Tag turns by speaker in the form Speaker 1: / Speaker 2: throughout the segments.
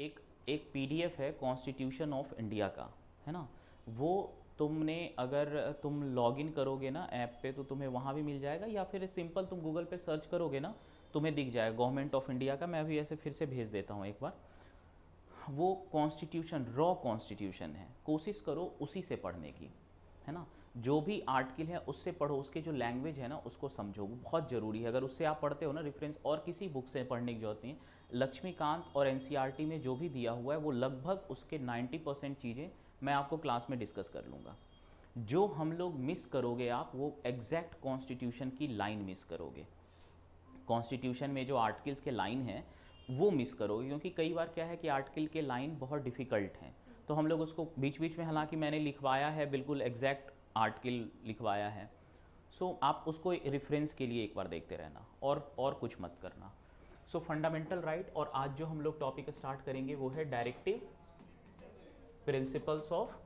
Speaker 1: एक एक पीडीएफ है कॉन्स्टिट्यूशन ऑफ इंडिया का, है ना। वो तुमने अगर तुम लॉगिन करोगे ना ऐप पे तो तुम्हें वहाँ भी मिल जाएगा, या फिर सिंपल तुम गूगल पे सर्च करोगे ना तुम्हें दिख जाएगा गवर्नमेंट ऑफ इंडिया का। मैं अभी ऐसे फिर से भेज देता हूँ एक बार। वो कॉन्स्टिट्यूशन रॉ कॉन्स्टिट्यूशन है, कोशिश करो उसी से पढ़ने की, है ना। जो भी आर्टिकल है उससे पढ़ो, उसके जो लैंग्वेज है ना उसको समझो, वो बहुत ज़रूरी है। अगर उससे आप पढ़ते हो ना रेफरेंस, और किसी बुक से पढ़ने की जरूरत नहीं है। लक्ष्मीकांत और एनसीईआरटी में जो भी दिया हुआ है वो लगभग उसके 90% चीज़ें मैं आपको क्लास में डिस्कस कर लूँगा। जो हम लोग मिस करोगे आप, वो एग्जैक्ट कॉन्स्टिट्यूशन की लाइन मिस करोगे। कॉन्स्टिट्यूशन में जो आर्टिकल्स के लाइन हैं वो मिस करोगे, क्योंकि कई बार क्या है कि आर्टिकल के लाइन बहुत डिफ़िकल्ट हैं, तो हम लोग उसको बीच बीच में, हालांकि मैंने लिखवाया है बिल्कुल एग्जैक्ट आर्टिकल लिखवाया है। सो आप उसको रेफरेंस के लिए एक बार देखते रहना, और कुछ मत करना। सो फंडामेंटल राइट, और आज जो हम लोग टॉपिक स्टार्ट करेंगे वो है डायरेक्टिव प्रिंसिपल्स ऑफ।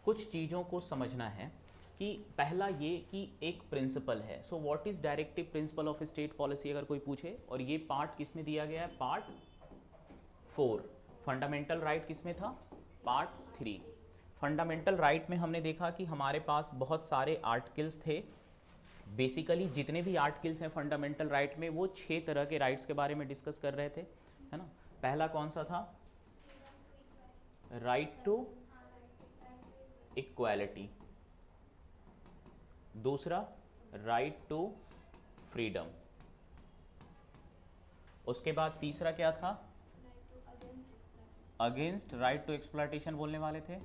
Speaker 1: कुछ चीज़ों को समझना है कि पहला ये कि एक प्रिंसिपल है। So what is directive principle of state policy अगर कोई पूछे, और ये पार्ट किस में दिया गया है, पार्ट 4। फंडामेंटल राइट किस में था, पार्ट 3। फंडामेंटल राइट में हमने देखा कि हमारे पास बहुत सारे आर्टिकल्स थे। बेसिकली जितने भी आर्टिकल्स हैं फंडामेंटल राइट में वो 6 तरह के राइट्स के बारे में डिस्कस कर रहे थे, है ना। पहला कौन सा था, राइट टू इक्वालिटी। दूसरा राइट टू फ्रीडम। उसके बाद तीसरा क्या था, अगेंस्ट राइट टू एक्सप्लॉयटेशन बोलने वाले थे,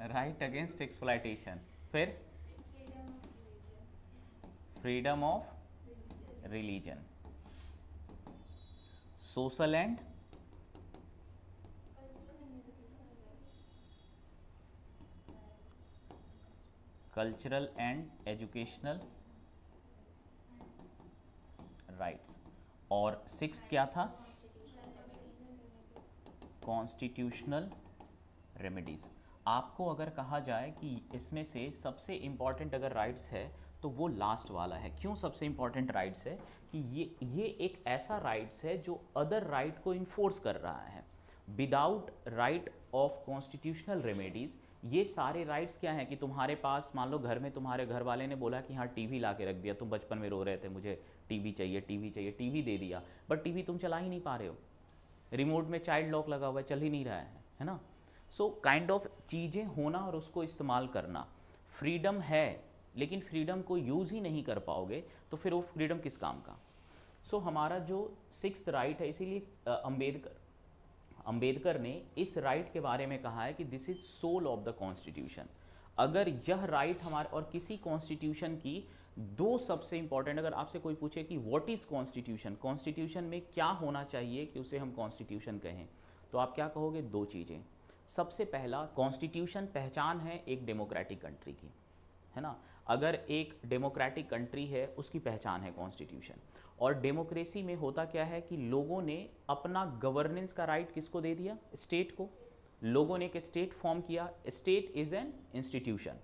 Speaker 1: राइट अगेंस्ट एक्सप्लॉयटेशन। फिर freedom of religion, social and cultural and educational rights. और सिक्स्थ क्या था, कॉन्स्टिट्यूशनल रेमेडीज। आपको अगर कहा जाए कि इसमें से सबसे इम्पॉर्टेंट अगर राइट्स है तो वो लास्ट वाला है। क्यों सबसे इम्पॉर्टेंट राइट्स है कि ये एक ऐसा राइट्स है जो अदर राइट को इन्फोर्स कर रहा है। Without right of constitutional remedies ये सारे राइट्स क्या हैं कि तुम्हारे पास, मान लो घर में तुम्हारे घर वाले ने बोला कि हाँ टीवी ला के रख दिया, तुम बचपन में रो रहे थे मुझे टीवी चाहिए टीवी चाहिए, टीवी दे दिया, बट टीवी तुम चला ही नहीं पा रहे हो, रिमोट में चाइल्ड लॉक लगा हुआ है, चल ही नहीं रहा है ना। सो काइंड ऑफ चीज़ें होना और उसको इस्तेमाल करना। फ्रीडम है लेकिन फ्रीडम को यूज़ ही नहीं कर पाओगे तो फिर वो फ्रीडम किस काम का। सो हमारा जो सिक्स्थ राइट है, इसीलिए अंबेडकर ने इस राइट के बारे में कहा है कि this is soul of the constitution. अगर यह राइट हमारे, और किसी कॉन्स्टिट्यूशन की दो सबसे इंपॉर्टेंट, अगर आपसे कोई पूछे कि व्हाट इज कॉन्स्टिट्यूशन, कॉन्स्टिट्यूशन में क्या होना चाहिए कि उसे हम कॉन्स्टिट्यूशन कहें, तो आप क्या कहोगे, दो चीज़ें। सबसे पहला, कॉन्स्टिट्यूशन पहचान है एक डेमोक्रेटिक कंट्री की, है ना। अगर एक डेमोक्रेटिक कंट्री है उसकी पहचान है कॉन्स्टिट्यूशन। और डेमोक्रेसी में होता क्या है कि लोगों ने अपना गवर्नेंस का राइट किसको दे दिया, स्टेट को। लोगों ने एक स्टेट फॉर्म किया, state is an institution.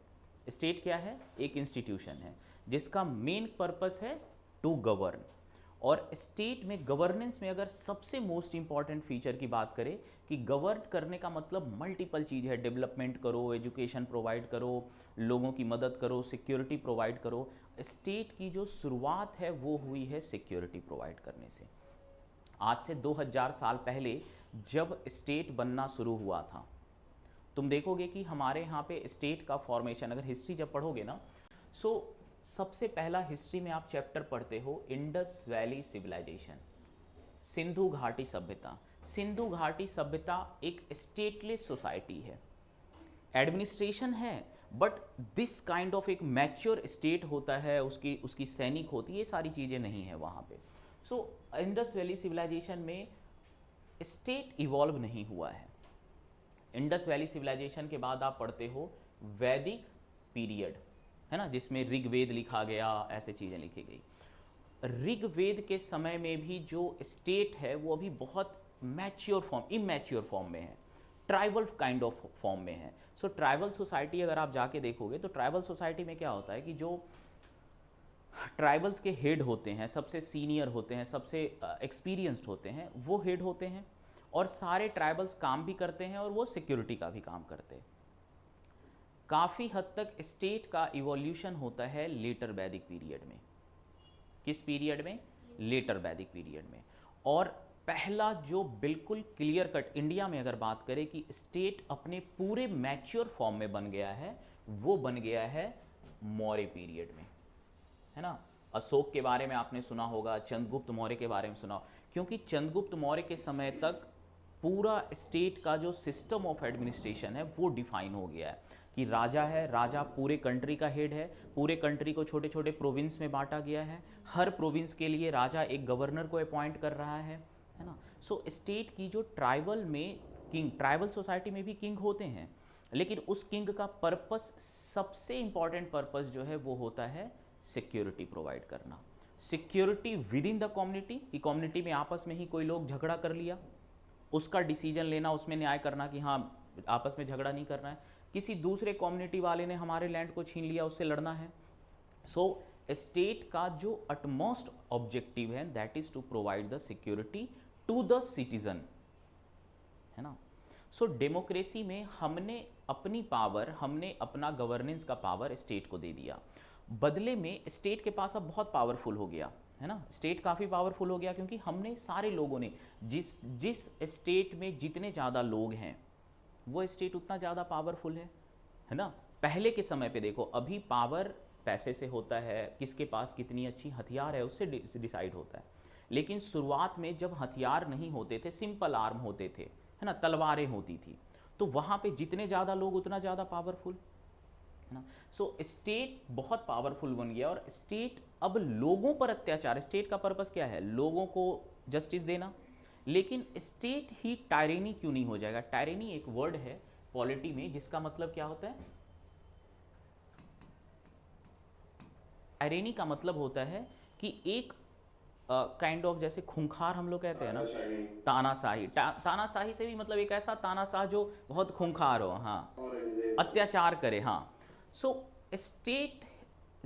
Speaker 1: State क्या है, एक इंस्टीट्यूशन है जिसका मेन पर्पस है टू गवर्न। और स्टेट में गवर्नेंस में अगर सबसे मोस्ट इंपॉर्टेंट फीचर की बात करें कि गवर्न करने का मतलब मल्टीपल चीज़ है, डेवलपमेंट करो, एजुकेशन प्रोवाइड करो, लोगों की मदद करो, सिक्योरिटी प्रोवाइड करो। स्टेट की जो शुरुआत है वो हुई है सिक्योरिटी प्रोवाइड करने से। आज से 2000 साल पहले जब स्टेट बनना शुरू हुआ था, तुम देखोगे कि हमारे यहाँ पे स्टेट का फॉर्मेशन, अगर हिस्ट्री जब पढ़ोगे ना, सो सबसे पहला हिस्ट्री में आप चैप्टर पढ़ते हो इंडस वैली सिविलाइजेशन, सिंधु घाटी सभ्यता। सिंधु घाटी सभ्यता एक स्टेटलेस सोसाइटी है, एडमिनिस्ट्रेशन है, बट दिस काइंड ऑफ एक मैच्योर स्टेट होता है, उसकी उसकी सैनिक होती है, ये सारी चीज़ें नहीं है वहाँ पे। सो इंडस वैली सिविलाइजेशन में स्टेट इवॉल्व नहीं हुआ है। इंडस वैली सिविलाइजेशन के बाद आप पढ़ते हो वैदिक पीरियड, है ना, जिसमें ऋग्वेद लिखा गया, ऐसे चीज़ें लिखी गई। ऋग्वेद के समय में भी जो स्टेट है वो अभी बहुत मैच्योर फॉर्म, इमैच्योर फॉर्म में है। ट्राइबल काइंड ऑफ फॉर्म में है। सो ट्राइबल सोसाइटी अगर आप जाके देखोगे तो ट्राइबल सोसाइटी में क्या होता है कि जो ट्राइबल्स के हेड होते हैं, सबसे सीनियर होते हैं, सबसे एक्सपीरियंस्ड होते हैं, वो हेड होते हैं और सारे ट्राइबल्स काम भी करते हैं और वो सिक्योरिटी का भी काम करते हैं। काफ़ी हद तक स्टेट का इवोल्यूशन होता है लेटर वैदिक पीरियड में। किस पीरियड में? लेटर वैदिक पीरियड में। और पहला जो बिल्कुल क्लियर कट इंडिया में अगर बात करें कि स्टेट अपने पूरे मैच्योर फॉर्म में बन गया है, वो बन गया है मौर्य पीरियड में, है ना। अशोक के बारे में आपने सुना होगा, चंद्रगुप्त मौर्य के बारे में सुना, क्योंकि चंद्रगुप्त मौर्य के समय तक पूरा स्टेट का जो सिस्टम ऑफ एडमिनिस्ट्रेशन है वो डिफाइन हो गया है कि राजा है, राजा पूरे कंट्री का हेड है, पूरे कंट्री को छोटे छोटे प्रोविंस में बांटा गया है, हर प्रोविंस के लिए राजा एक गवर्नर को अपॉइंट कर रहा है ना। सो स्टेट की जो ट्राइबल में किंग, ट्राइबल सोसाइटी में भी किंग होते हैं, लेकिन उस किंग का पर्पस, सबसे इंपॉर्टेंट पर्पस जो है वो होता है सिक्योरिटी प्रोवाइड करना। Security with in the community, कि कम्युनिटी में आपस में ही कोई लोग झगड़ा कर लिया, उसका डिसीजन लेना, उसमें न्याय करना कि हाँ आपस में झगड़ा नहीं करना है, किसी दूसरे कम्युनिटी वाले ने हमारे लैंड को छीन लिया, उससे लड़ना है। सो स्टेट का जो अटमोस्ट ऑब्जेक्टिव है that is to provide the security to the citizen, है ना। सो डेमोक्रेसी में हमने अपनी पावर, हमने अपना गवर्नेंस का पावर स्टेट को दे दिया। बदले में स्टेट के पास अब बहुत पावरफुल हो गया, है ना। स्टेट काफ़ी पावरफुल हो गया क्योंकि हमने सारे लोगों ने, जिस स्टेट में जितने ज़्यादा लोग हैं वो स्टेट उतना ज़्यादा पावरफुल है ना। पहले के समय पे देखो, अभी पावर पैसे से होता है, किसके पास कितनी अच्छी हथियार है उससे डिसाइड होता है। लेकिन शुरुआत में जब हथियार नहीं होते थे, सिंपल आर्म होते थे, है ना, तलवारें होती थी, तो वहाँ पे जितने ज़्यादा लोग उतना ज़्यादा पावरफुल, है ना। सो स्टेट बहुत पावरफुल बन गया और स्टेट अब लोगों पर अत्याचार, स्टेट का पर्पस क्या है? लोगों को जस्टिस देना। लेकिन स्टेट ही टायरेनी क्यों नहीं हो जाएगा? टायरेनी एक वर्ड है पॉलिटी में जिसका मतलब क्या होता है? टायरेनी का मतलब होता है कि एक काइंड ऑफ, जैसे खूंखार हम लोग कहते हैं ना, तानाशाही। तानाशाही से भी मतलब एक ऐसा तानाशाह जो बहुत खूंखार हो, हाँ, अत्याचार करे, हाँ। सो स्टेट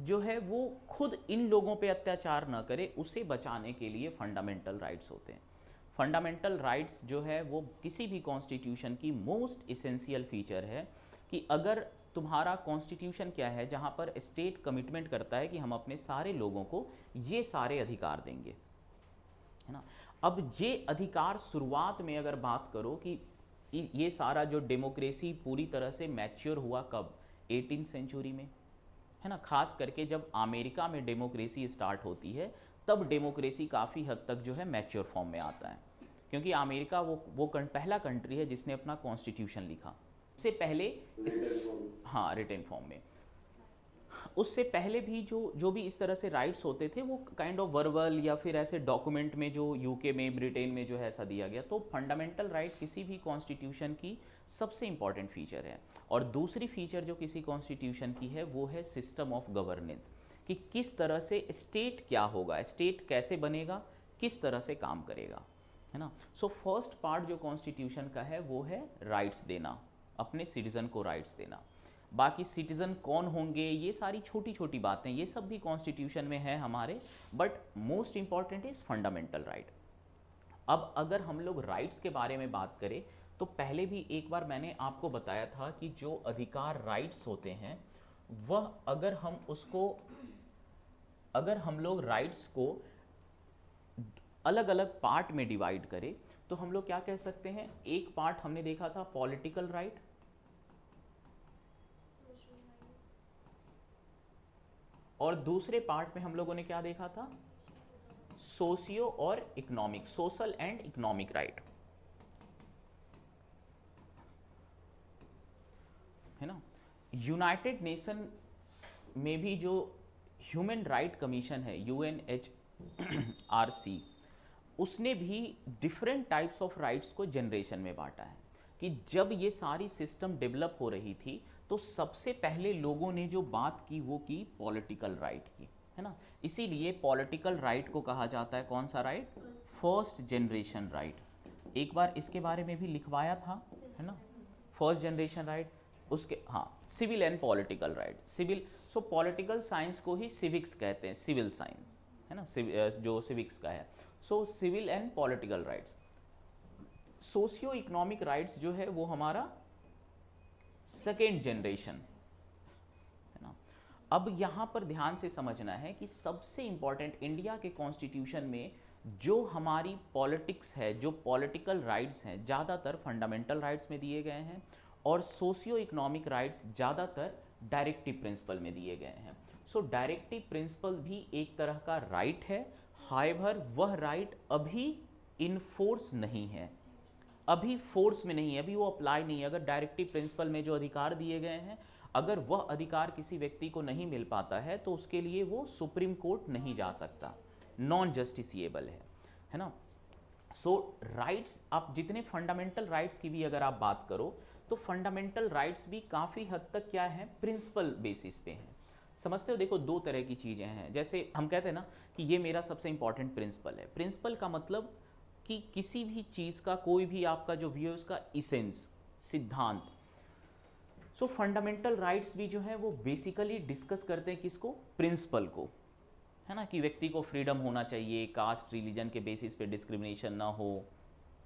Speaker 1: जो है वो खुद इन लोगों पे अत्याचार न करे, उसे बचाने के लिए फंडामेंटल राइट्स होते हैं। फंडामेंटल राइट्स जो है वो किसी भी कॉन्स्टिट्यूशन की मोस्ट इसेंशियल फीचर है कि अगर तुम्हारा कॉन्स्टिट्यूशन क्या है, जहाँ पर स्टेट कमिटमेंट करता है कि हम अपने सारे लोगों को ये सारे अधिकार देंगे, है ना। अब ये अधिकार शुरुआत में अगर बात करो कि ये सारा जो डेमोक्रेसी पूरी तरह से मैच्योर हुआ कब? 18th सेंचुरी में, है ना। खास करके जब अमेरिका में डेमोक्रेसी स्टार्ट होती है तब डेमोक्रेसी काफ़ी हद तक जो है मैच्योर फॉर्म में आता है, क्योंकि अमेरिका वो पहला कंट्री है जिसने अपना कॉन्स्टिट्यूशन लिखा। उससे पहले हाँ, रिटन फॉर्म में। उससे पहले भी जो भी इस तरह से राइट्स होते थे वो काइंड ऑफ वर्बल या फिर ऐसे डॉक्यूमेंट में, जो यूके में, ब्रिटेन में जो है ऐसा दिया गया। तो फंडामेंटल राइट किसी भी कॉन्स्टिट्यूशन की सबसे इंपॉर्टेंट फीचर है। और दूसरी फीचर जो किसी कॉन्स्टिट्यूशन की है वो है सिस्टम ऑफ गवर्नेंस, कि किस तरह से स्टेट क्या होगा, स्टेट कैसे बनेगा, किस तरह से काम करेगा, है ना। सो फर्स्ट पार्ट जो कॉन्स्टिट्यूशन का है वो है राइट्स देना, अपने सिटीजन को राइट्स देना। बाकी सिटीजन कौन होंगे, ये सारी छोटी छोटी बातें, ये सब भी कॉन्स्टिट्यूशन में है हमारे, but most important is fundamental right. अब अगर हम लोग राइट्स के बारे में बात करें तो पहले भी एक बार मैंने आपको बताया था कि जो अधिकार राइट्स होते हैं वह अगर हम लोग राइट्स को अलग अलग पार्ट में डिवाइड करें तो हम लोग क्या कह सकते हैं? एक पार्ट हमने देखा था पॉलिटिकल राइट, और दूसरे पार्ट में हम लोगों ने क्या देखा था? सोशियो और economic, social and economic right, है ना। यूनाइटेड नेशन में भी जो ह्यूमन राइट कमीशन है, UNHRC, उसने भी डिफरेंट टाइप्स ऑफ राइट्स को जनरेशन में बांटा है कि जब ये सारी सिस्टम डेवलप हो रही थी तो सबसे पहले लोगों ने जो बात की वो की पॉलिटिकल राइट की, है ना। इसीलिए पॉलिटिकल राइट को कहा जाता है कौन सा राइट? First generation right. एक बार इसके बारे में भी लिखवाया था, है ना, फर्स्ट जनरेशन राइट, उसके हाँ civil and political right, civil, so political science को ही सिविक्स कहते हैं, सिविल साइंस है ना, जो सिविक्स का है, so civil and political rights. Socio economic rights जो है वो हमारा सेकेंड जनरेशन है ना। अब यहाँ पर ध्यान से समझना है कि सबसे इंपॉर्टेंट इंडिया के कॉन्स्टिट्यूशन में जो हमारी पॉलिटिक्स है, जो पॉलिटिकल राइट्स हैं, ज़्यादातर फंडामेंटल राइट्स में दिए गए हैं और सोशियो इकोनॉमिक राइट्स ज़्यादातर डायरेक्टिव प्रिंसिपल में दिए गए हैं। सो डायरेक्टिव प्रिंसिपल भी एक तरह का राइट है, हाउएवर वह राइट अभी इन फोर्स नहीं है, अभी फोर्स में नहीं है, अभी वो अप्लाई नहीं है। अगर डायरेक्टिव प्रिंसिपल में जो अधिकार दिए गए हैं, अगर वह अधिकार किसी व्यक्ति को नहीं मिल पाता है तो उसके लिए वो सुप्रीम कोर्ट नहीं जा सकता, नॉन जस्टिसिएबल है ना। सो राइट्स, आप जितने फंडामेंटल राइट्स की भी अगर आप बात करो तो फंडामेंटल राइट्स भी काफ़ी हद तक क्या है, प्रिंसिपल बेसिस पे हैं। समझते हो, देखो दो तरह की चीज़ें हैं, जैसे हम कहते हैं ना कि ये मेरा सबसे इंपॉर्टेंट प्रिंसिपल है। प्रिंसिपल का मतलब कि किसी भी चीज़ का, कोई भी आपका जो व्यू है उसका इसेंस, सिद्धांत। सो फंडामेंटल राइट्स भी जो है वो बेसिकली डिस्कस करते हैं किसको, प्रिंसिपल को, है ना, कि व्यक्ति को फ्रीडम होना चाहिए, कास्ट रिलीजन के बेसिस पे डिस्क्रिमिनेशन ना हो,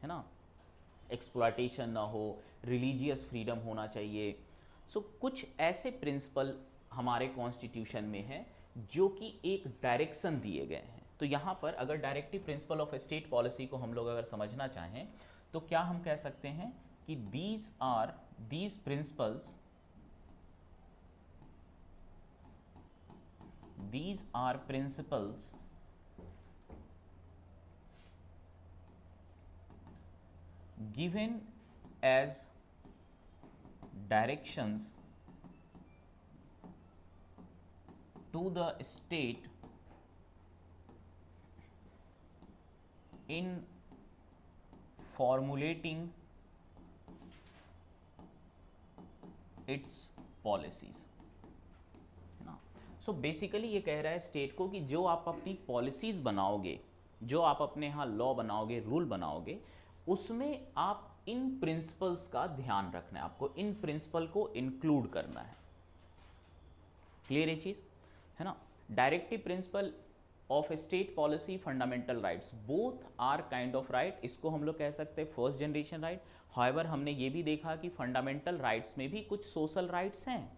Speaker 1: है ना, एक्सप्लॉयटेशन ना हो, रिलीजियस फ्रीडम होना चाहिए। सो कुछ ऐसे प्रिंसिपल हमारे कॉन्स्टिट्यूशन में हैं जो कि एक डायरेक्शन दिए गए हैं। तो यहाँ पर अगर directive principle of state policy को हम लोग अगर समझना चाहें तो क्या हम कह सकते हैं कि these principles given as directions to the state in formulating its policies, है ना। सो बेसिकली ये कह रहा है स्टेट को कि जो आप अपनी पॉलिसीज बनाओगे, जो आप अपने यहाँ लॉ बनाओगे, रूल बनाओगे, उसमें आप इन प्रिंसिपल्स का ध्यान रखना है, आपको इन प्रिंसिपल को इंक्लूड करना है। क्लियर ये चीज है ना। Directive principle of state policy, fundamental rights, both are kind of right. इसको हम लोग कह सकते हैं फर्स्ट जनरेशन राइट। हाउएवर हमने ये भी देखा कि फंडामेंटल राइट्स में भी कुछ सोशल राइट्स हैं,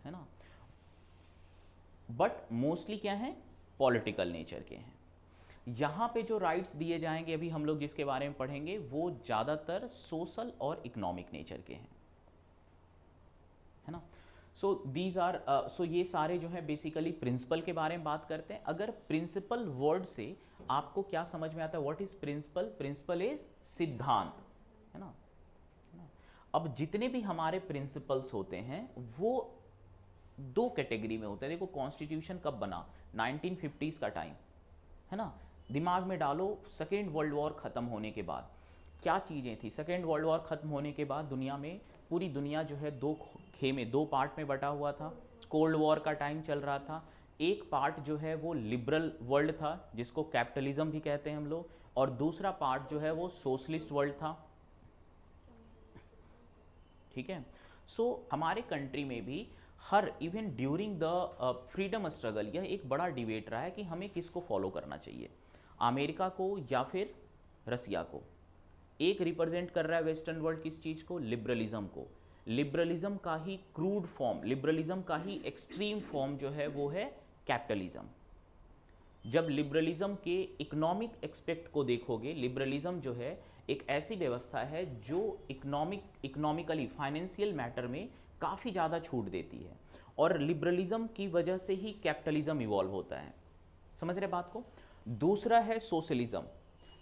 Speaker 1: है ना, बट मोस्टली क्या है, पॉलिटिकल नेचर के हैं। यहाँ पे जो राइट्स दिए जाएंगे अभी हम लोग जिसके बारे में पढ़ेंगे वो ज़्यादातर सोशल और इकोनॉमिक नेचर के हैं, है ना। सो दीज आर, सो ये सारे जो है बेसिकली प्रिंसिपल के बारे में बात करते हैं। अगर प्रिंसिपल वर्ड से आपको क्या समझ में आता है, what is principle? Principle is सिद्धांत, है ना। अब जितने भी हमारे प्रिंसिपल्स होते हैं वो दो कैटेगरी में होते हैं। देखो कॉन्स्टिट्यूशन कब बना, 1950s का टाइम, है ना। दिमाग में डालो, सेकेंड वर्ल्ड वॉर ख़त्म होने के बाद क्या चीज़ें थी। सेकेंड वर्ल्ड वॉर ख़त्म होने के बाद दुनिया में, पूरी दुनिया जो है दो पार्ट में बटा हुआ था। कोल्ड वॉर का टाइम चल रहा था। एक पार्ट जो है वो लिबरल वर्ल्ड था जिसको कैपिटलिज्म भी कहते हैं हम लोग, और दूसरा पार्ट जो है वो सोशलिस्ट वर्ल्ड था, ठीक है। सो हमारे कंट्री में भी her even during the freedom struggle यह एक बड़ा डिबेट रहा है कि हमें किसको फॉलो करना चाहिए, अमेरिका को या फिर रसिया को। एक रिप्रेजेंट कर रहा है वेस्टर्न वर्ल्ड किस चीज़ को, लिबरलिज्म को। लिबरलिज्म का ही क्रूड फॉर्म, लिबरलिज्म का ही एक्सट्रीम फॉर्म जो है वो है कैपिटलिज्म। जब लिबरलिज्म के इकोनॉमिक एक्सपेक्ट को देखोगे, लिबरलिज्म जो है एक ऐसी व्यवस्था है जो इकोनॉमिकली फाइनेंशियल मैटर में काफ़ी ज़्यादा छूट देती है, और लिबरलिज्म की वजह से ही कैपिटलिज्म इवॉल्व होता है। समझ रहे बात को। दूसरा है सोशलिज्म।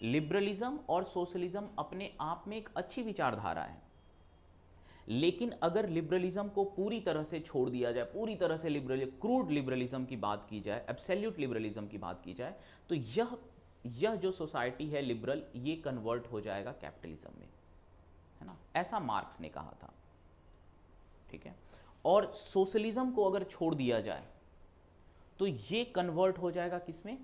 Speaker 1: लिबरलिज्म और सोशलिज्म अपने आप में एक अच्छी विचारधारा है, लेकिन अगर लिबरलिज्म को पूरी तरह से छोड़ दिया जाए, पूरी तरह से क्रूड लिबरलिज्म की बात की जाए, एब्सोल्यूट लिबरलिज्म की बात की जाए, तो यह जो सोसाइटी है लिबरल, ये कन्वर्ट हो जाएगा कैपिटलिज्म में, है ना। ऐसा मार्क्स ने कहा था, ठीक है। और सोशलिज्म को अगर छोड़ दिया जाए तो ये कन्वर्ट हो जाएगा किसमें,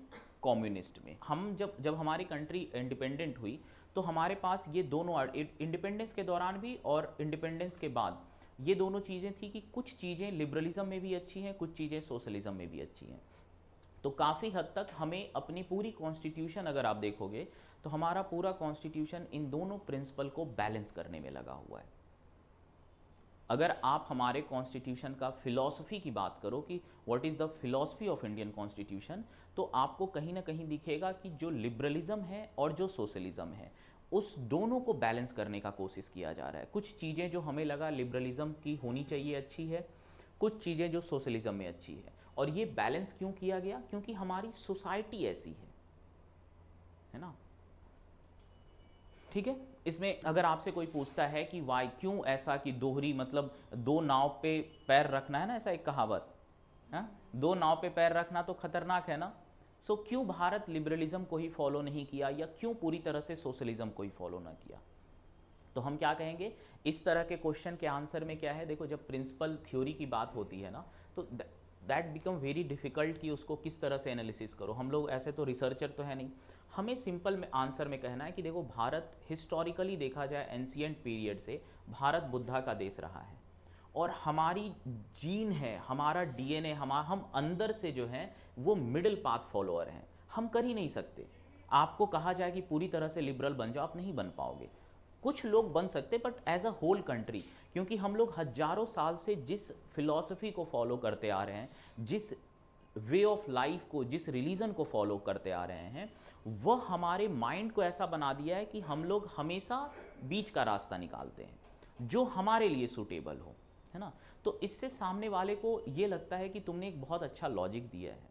Speaker 1: कम्युनिस्ट में। हम जब हमारी कंट्री इंडिपेंडेंट हुई तो हमारे पास ये दोनों इंडिपेंडेंस के दौरान भी और इंडिपेंडेंस के बाद ये दोनों चीज़ें थी कि कुछ चीज़ें लिबरलिज्म में भी अच्छी हैं, कुछ चीज़ें सोशलिज्म में भी अच्छी हैं। तो काफ़ी हद तक हमें अपनी पूरी कॉन्स्टिट्यूशन अगर आप देखोगे तो हमारा पूरा कॉन्स्टिट्यूशन इन दोनों प्रिंसिपल को बैलेंस करने में लगा हुआ है। अगर आप हमारे कॉन्स्टिट्यूशन का फिलॉसफी की बात करो कि what is the philosophy of Indian constitution, तो आपको कहीं ना कहीं दिखेगा कि जो लिबरलिज्म है और जो सोशलिज्म है उस दोनों को बैलेंस करने का कोशिश किया जा रहा है। कुछ चीज़ें जो हमें लगा लिबरलिज्म की होनी चाहिए अच्छी है, कुछ चीज़ें जो सोशलिज्म में अच्छी है। और ये बैलेंस क्यों किया गया? क्योंकि हमारी सोसाइटी ऐसी है ना। ठीक है, इसमें अगर आपसे कोई पूछता है कि वाई क्यों ऐसा कि दोहरी मतलब दो नाव पे पैर रखना है ना, ऐसा एक कहावत है, दो नाव पे पैर रखना तो खतरनाक है ना। सो क्यों भारत लिबरलिज्म को ही फॉलो नहीं किया या क्यों पूरी तरह से सोशलिज्म को ही फॉलो ना किया? तो हम क्या कहेंगे इस तरह के क्वेश्चन के आंसर में क्या है, देखो जब प्रिंसिपल थ्योरी की बात होती है ना तो दैट बिकम वेरी डिफिकल्ट कि उसको किस तरह से एनालिसिस करो। हम लोग ऐसे तो रिसर्चर तो है नहीं, हमें सिंपल में आंसर में कहना है कि देखो भारत हिस्टोरिकली देखा जाए एंशिएंट पीरियड से भारत बुद्धा का देश रहा है और हमारी जीन है, हमारा डीएनए, हम अंदर से जो है वो मिडिल पाथ फॉलोअर हैं। हम कर ही नहीं सकते। आपको कहा जाए कि पूरी तरह से लिबरल बन जाओ, आप नहीं बन पाओगे। कुछ लोग बन सकते but as a whole country, क्योंकि हम लोग हजारों साल से जिस फिलॉसफी को फॉलो करते आ रहे हैं, जिस वे ऑफ लाइफ को, जिस रिलीजन को फॉलो करते आ रहे हैं, वह हमारे माइंड को ऐसा बना दिया है कि हम लोग हमेशा बीच का रास्ता निकालते हैं जो हमारे लिए सूटेबल हो, है ना। तो इससे सामने वाले को ये लगता है कि तुमने एक बहुत अच्छा लॉजिक दिया है।